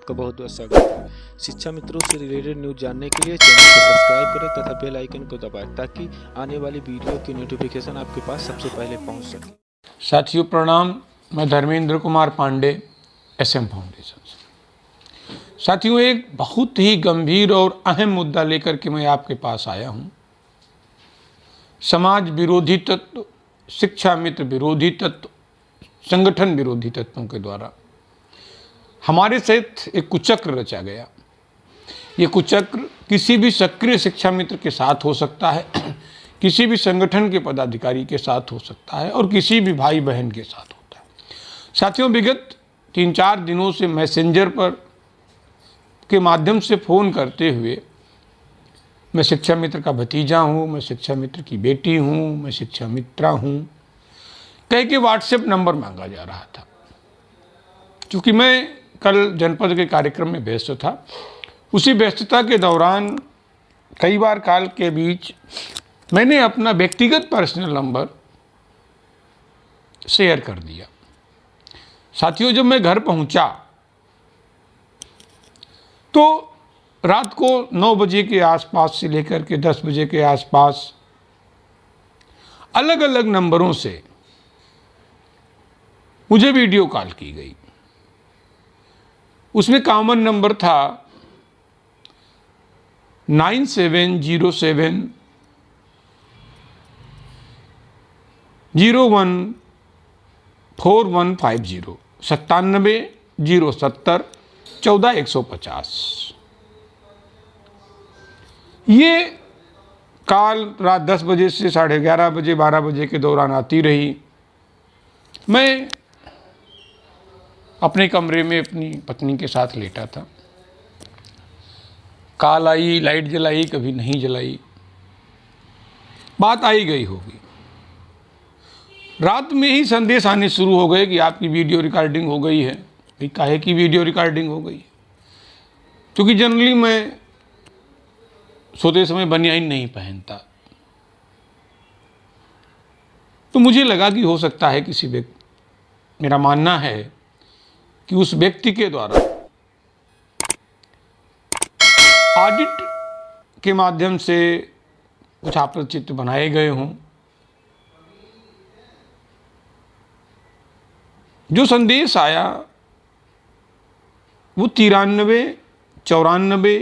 आपका बहुत बहुत स्वागत है। शिक्षा मित्रों से रिलेटेड न्यूज़ जानने के लिए चैनल को सब्सक्राइब करें तथा बेल आइकन को दबाएं ताकि आने वाली वीडियो की नोटिफिकेशन आपके पास सबसे पहले पहुंच सके। साथियों प्रणाम, मैं धर्मेंद्र कुमार पांडे, SM फाउंडेशन से। साथियों, एक बहुत ही गंभीर और अहम मुद्दा लेकर के मैं आपके पास आया हूं। समाज विरोधी तत्व, शिक्षा मित्र विरोधी तत्व, संगठन विरोधी तत्वों के द्वारा हमारे साथ एक कुचक्र रचा गया। ये कुचक्र किसी भी सक्रिय शिक्षा मित्र के साथ हो सकता है, किसी भी संगठन के पदाधिकारी के साथ हो सकता है और किसी भी भाई बहन के साथ होता है। साथियों, विगत 3-4 दिनों से मैसेंजर पर के माध्यम से फ़ोन करते हुए मैं शिक्षा मित्र का भतीजा हूँ, मैं शिक्षा मित्र की बेटी हूँ, मैं शिक्षा मित्रा हूँ कह के व्हाट्सएप नंबर मांगा जा रहा था। क्योंकि मैं कल जनपद के कार्यक्रम में व्यस्त था, उसी व्यस्तता के दौरान कई बार काल के बीच मैंने अपना व्यक्तिगत पर्सनल नंबर शेयर कर दिया। साथियों, जब मैं घर पहुंचा तो रात को 9 बजे के आसपास से लेकर के 10 बजे के आसपास अलग अलग नंबरों से मुझे वीडियो कॉल की गई। उसमें कॉमन नंबर था 9707 014150 97070 14150। ये कॉल रात 10 बजे से 11:30 बजे 12 बजे के दौरान आती रही। मैं अपने कमरे में अपनी पत्नी के साथ लेटा था। कॉल आई, लाइट जलाई, कभी नहीं जलाई, बात आई गई होगी। रात में ही संदेश आने शुरू हो गए कि आपकी वीडियो रिकॉर्डिंग हो गई है। भाई, काहे की वीडियो रिकॉर्डिंग हो गई? क्योंकि जनरली मैं सोते समय बनियान नहीं पहनता, तो मुझे लगा कि हो सकता है किसी व्यक्ति, मेरा मानना है कि उस व्यक्ति के द्वारा ऑडिट के माध्यम से कुछ आपचित्र बनाए गए हों। जो संदेश आया वो 93 94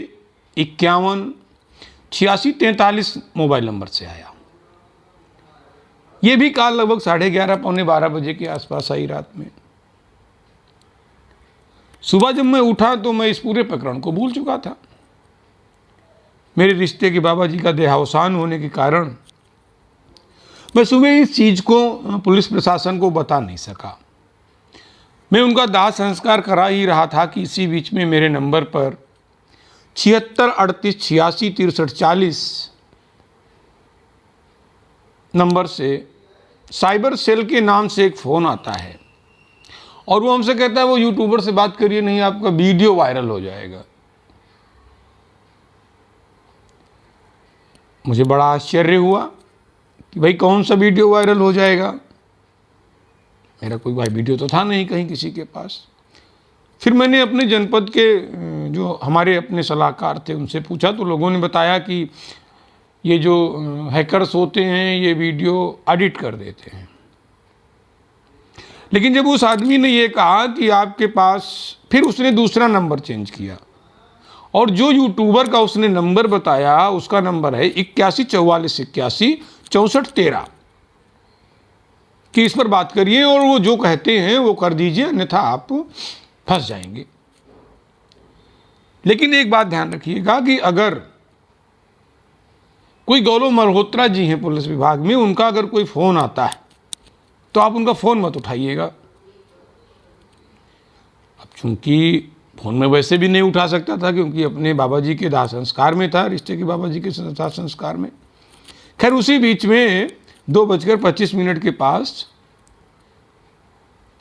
51 86 43 मोबाइल नंबर से आया। ये भी कॉल लगभग 11:30 पौने 12 बजे के आसपास आई रात में। सुबह जब मैं उठा तो मैं इस पूरे प्रकरण को भूल चुका था। मेरे रिश्ते के बाबा जी का देहावसान होने के कारण मैं सुबह इस चीज़ को पुलिस प्रशासन को बता नहीं सका। मैं उनका दाह संस्कार करा ही रहा था कि इसी बीच में मेरे नंबर पर 76 38 86 63 40 नंबर से साइबर सेल के नाम से एक फ़ोन आता है और वो हमसे कहता है वो यूट्यूबर से बात करिए, नहीं आपका वीडियो वायरल हो जाएगा। मुझे बड़ा आश्चर्य हुआ कि भाई कौन सा वीडियो वायरल हो जाएगा। मेरा कोई भाई वीडियो तो था नहीं कहीं किसी के पास। फिर मैंने अपने जनपद के जो हमारे अपने सलाहकार थे उनसे पूछा तो लोगों ने बताया कि ये जो हैकर्स होते हैं ये वीडियो एडिट कर देते हैं। लेकिन जब उस आदमी ने ये कहा कि आपके पास, फिर उसने दूसरा नंबर चेंज किया और जो यूट्यूबर का उसने नंबर बताया उसका नंबर है 81 44 81 64 13 कि इस पर बात करिए और वो जो कहते हैं वो कर दीजिए, अन्यथा आप फंस जाएंगे। लेकिन एक बात ध्यान रखिएगा कि अगर कोई गौरव मल्होत्रा जी हैं पुलिस विभाग में, उनका अगर कोई फ़ोन आता है तो आप उनका फ़ोन मत उठाइएगा। अब चूंकि फ़ोन में वैसे भी नहीं उठा सकता था क्योंकि अपने बाबा जी के दाह संस्कार में था, रिश्ते के बाबा जी के दाह संस्कार में। खैर, उसी बीच में 2:25 के पास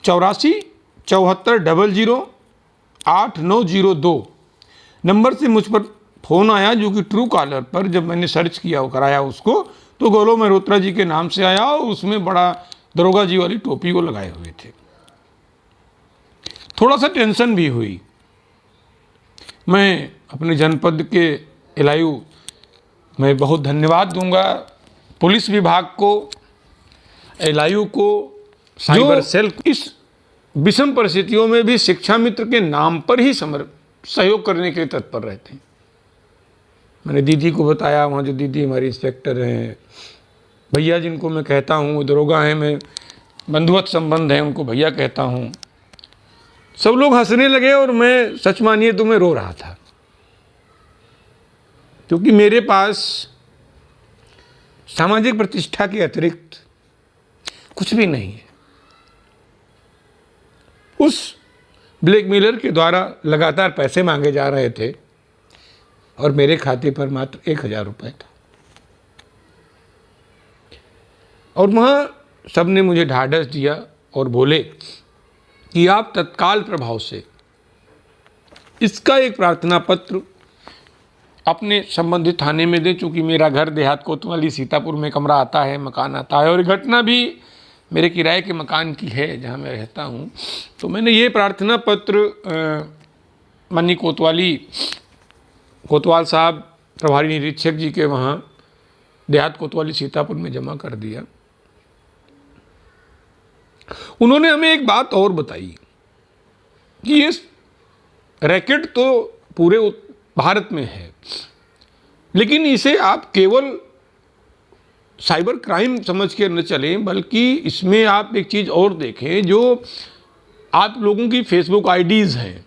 84 74 00 8902 नंबर से मुझ पर फ़ोन आया, जो कि ट्रू कॉलर पर जब मैंने सर्च किया कराया उसको तो गौरव मल्होत्रा जी के नाम से आया और उसमें बड़ा दरोगा जी वाली टोपी वो लगाए हुए थे। थोड़ा सा टेंशन भी हुई मैं अपने जनपद के एलआईयू में बहुत धन्यवाद दूंगा पुलिस विभाग को, एलआईयू को, साइबर सेल को। इस विषम परिस्थितियों में भी शिक्षा मित्र के नाम पर ही सहयोग करने के लिए तत्पर रहते हैं। मैंने दीदी को बताया, वहाँ जो दीदी हमारी इंस्पेक्टर हैं, भैया जिनको मैं कहता हूँ, दरोगा हैं, मैं बंधुवत संबंध है उनको भैया कहता हूँ, सब लोग हंसने लगे और मैं सच मानिए तो मैं रो रहा था, क्योंकि मेरे पास सामाजिक प्रतिष्ठा के अतिरिक्त कुछ भी नहीं है। उस ब्लैकमेलर के द्वारा लगातार पैसे मांगे जा रहे थे और मेरे खाते पर मात्र 1000 रुपये था। और वहाँ सबने मुझे ढाढ़स दिया और बोले कि आप तत्काल प्रभाव से इसका एक प्रार्थना पत्र अपने संबंधित थाने में दें, चूँकि मेरा घर देहात कोतवाली सीतापुर में कमरा आता है, मकान आता है, और घटना भी मेरे किराए के मकान की है जहाँ मैं रहता हूँ। तो मैंने ये प्रार्थना पत्र मनी कोतवाल साहब प्रभारी निरीक्षक जी के वहाँ देहात कोतवाली सीतापुर में जमा कर दिया। उन्होंने हमें एक बात और बताई कि ये रैकेट तो पूरे भारत में है, लेकिन इसे आप केवल साइबर क्राइम समझ के न चलें, बल्कि इसमें आप एक चीज़ और देखें। जो आप लोगों की फेसबुक आईडीज़ हैं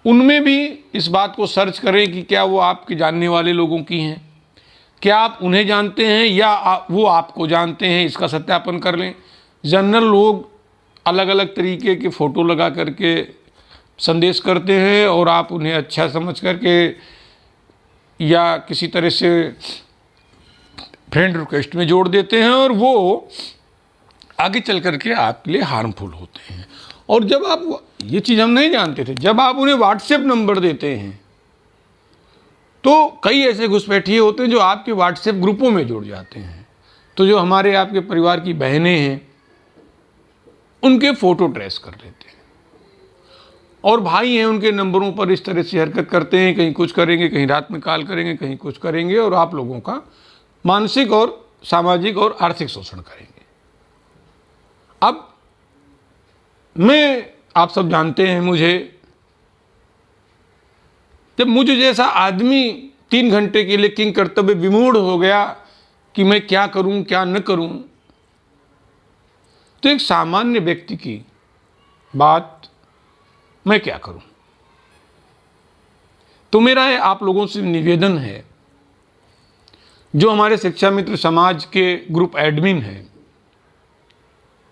उनमें भी इस बात को सर्च करें कि क्या वो आपके जानने वाले लोगों की हैं, क्या आप उन्हें जानते हैं या वो आपको जानते हैं, इसका सत्यापन कर लें। जनरल लोग अलग अलग तरीके के फ़ोटो लगा करके संदेश करते हैं और आप उन्हें अच्छा समझ करके या किसी तरह से फ्रेंड रिक्वेस्ट में जोड़ देते हैं और वो आगे चल करके आपके लिए हार्मफुल होते हैं। और जब आप, ये चीज़ हम नहीं जानते थे, जब आप उन्हें व्हाट्सएप नंबर देते हैं तो कई ऐसे घुसपैठिए होते हैं जो आपके व्हाट्सएप ग्रुपों में जुड़ जाते हैं। तो जो हमारे आपके परिवार की बहनें हैं उनके फ़ोटो ट्रेस कर लेते हैं, और भाई हैं उनके नंबरों पर इस तरह से हरकत करते हैं, कहीं कुछ करेंगे, कहीं रात में कॉल करेंगे, कहीं कुछ करेंगे, और आप लोगों का मानसिक और सामाजिक और आर्थिक शोषण करेंगे। अब मैं, आप सब जानते हैं मुझे, जब मुझे जैसा आदमी 3 घंटे के लिए किंग कर्तव्य विमूढ़ हो गया कि मैं क्या करूं क्या न करूं, तो एक सामान्य व्यक्ति की बात मैं क्या करूं। तो मेरा आप लोगों से निवेदन है, जो हमारे शिक्षा मित्र समाज के ग्रुप एडमिन हैं,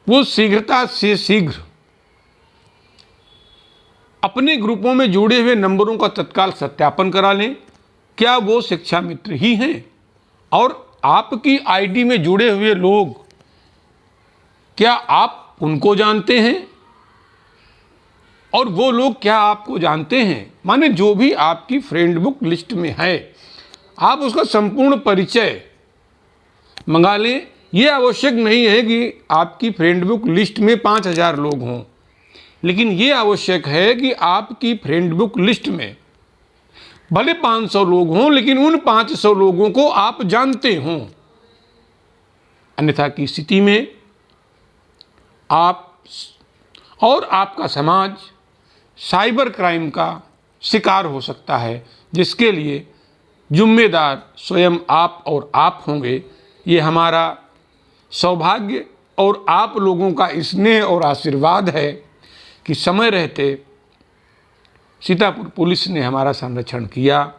वो शीघ्रता से शीघ्र अपने ग्रुपों में जुड़े हुए नंबरों का तत्काल सत्यापन करा लें, क्या वो शिक्षा मित्र ही हैं, और आपकी आईडी में जुड़े हुए लोग क्या आप उनको जानते हैं और वो लोग क्या आपको जानते हैं। माने जो भी आपकी फ्रेंड बुक लिस्ट में है आप उसका संपूर्ण परिचय मंगा लें। ये आवश्यक नहीं है कि आपकी फ्रेंड बुक लिस्ट में 5000 लोग हों, लेकिन ये आवश्यक है कि आपकी फ्रेंड बुक लिस्ट में भले 500 लोग हों, लेकिन उन 500 लोगों को आप जानते हों। अन्यथा की स्थिति में आप और आपका समाज साइबर क्राइम का शिकार हो सकता है, जिसके लिए जिम्मेदार स्वयं आप और आप होंगे। ये हमारा सौभाग्य और आप लोगों का स्नेह और आशीर्वाद है कि समय रहते सीतापुर पुलिस ने हमारा संरक्षण किया,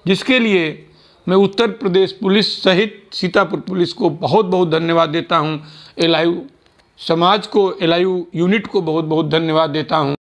जिसके लिए मैं उत्तर प्रदेश पुलिस सहित सीतापुर पुलिस को बहुत बहुत धन्यवाद देता हूँ। एलआईयू समाज को, एलआईयू यूनिट को बहुत बहुत धन्यवाद देता हूँ।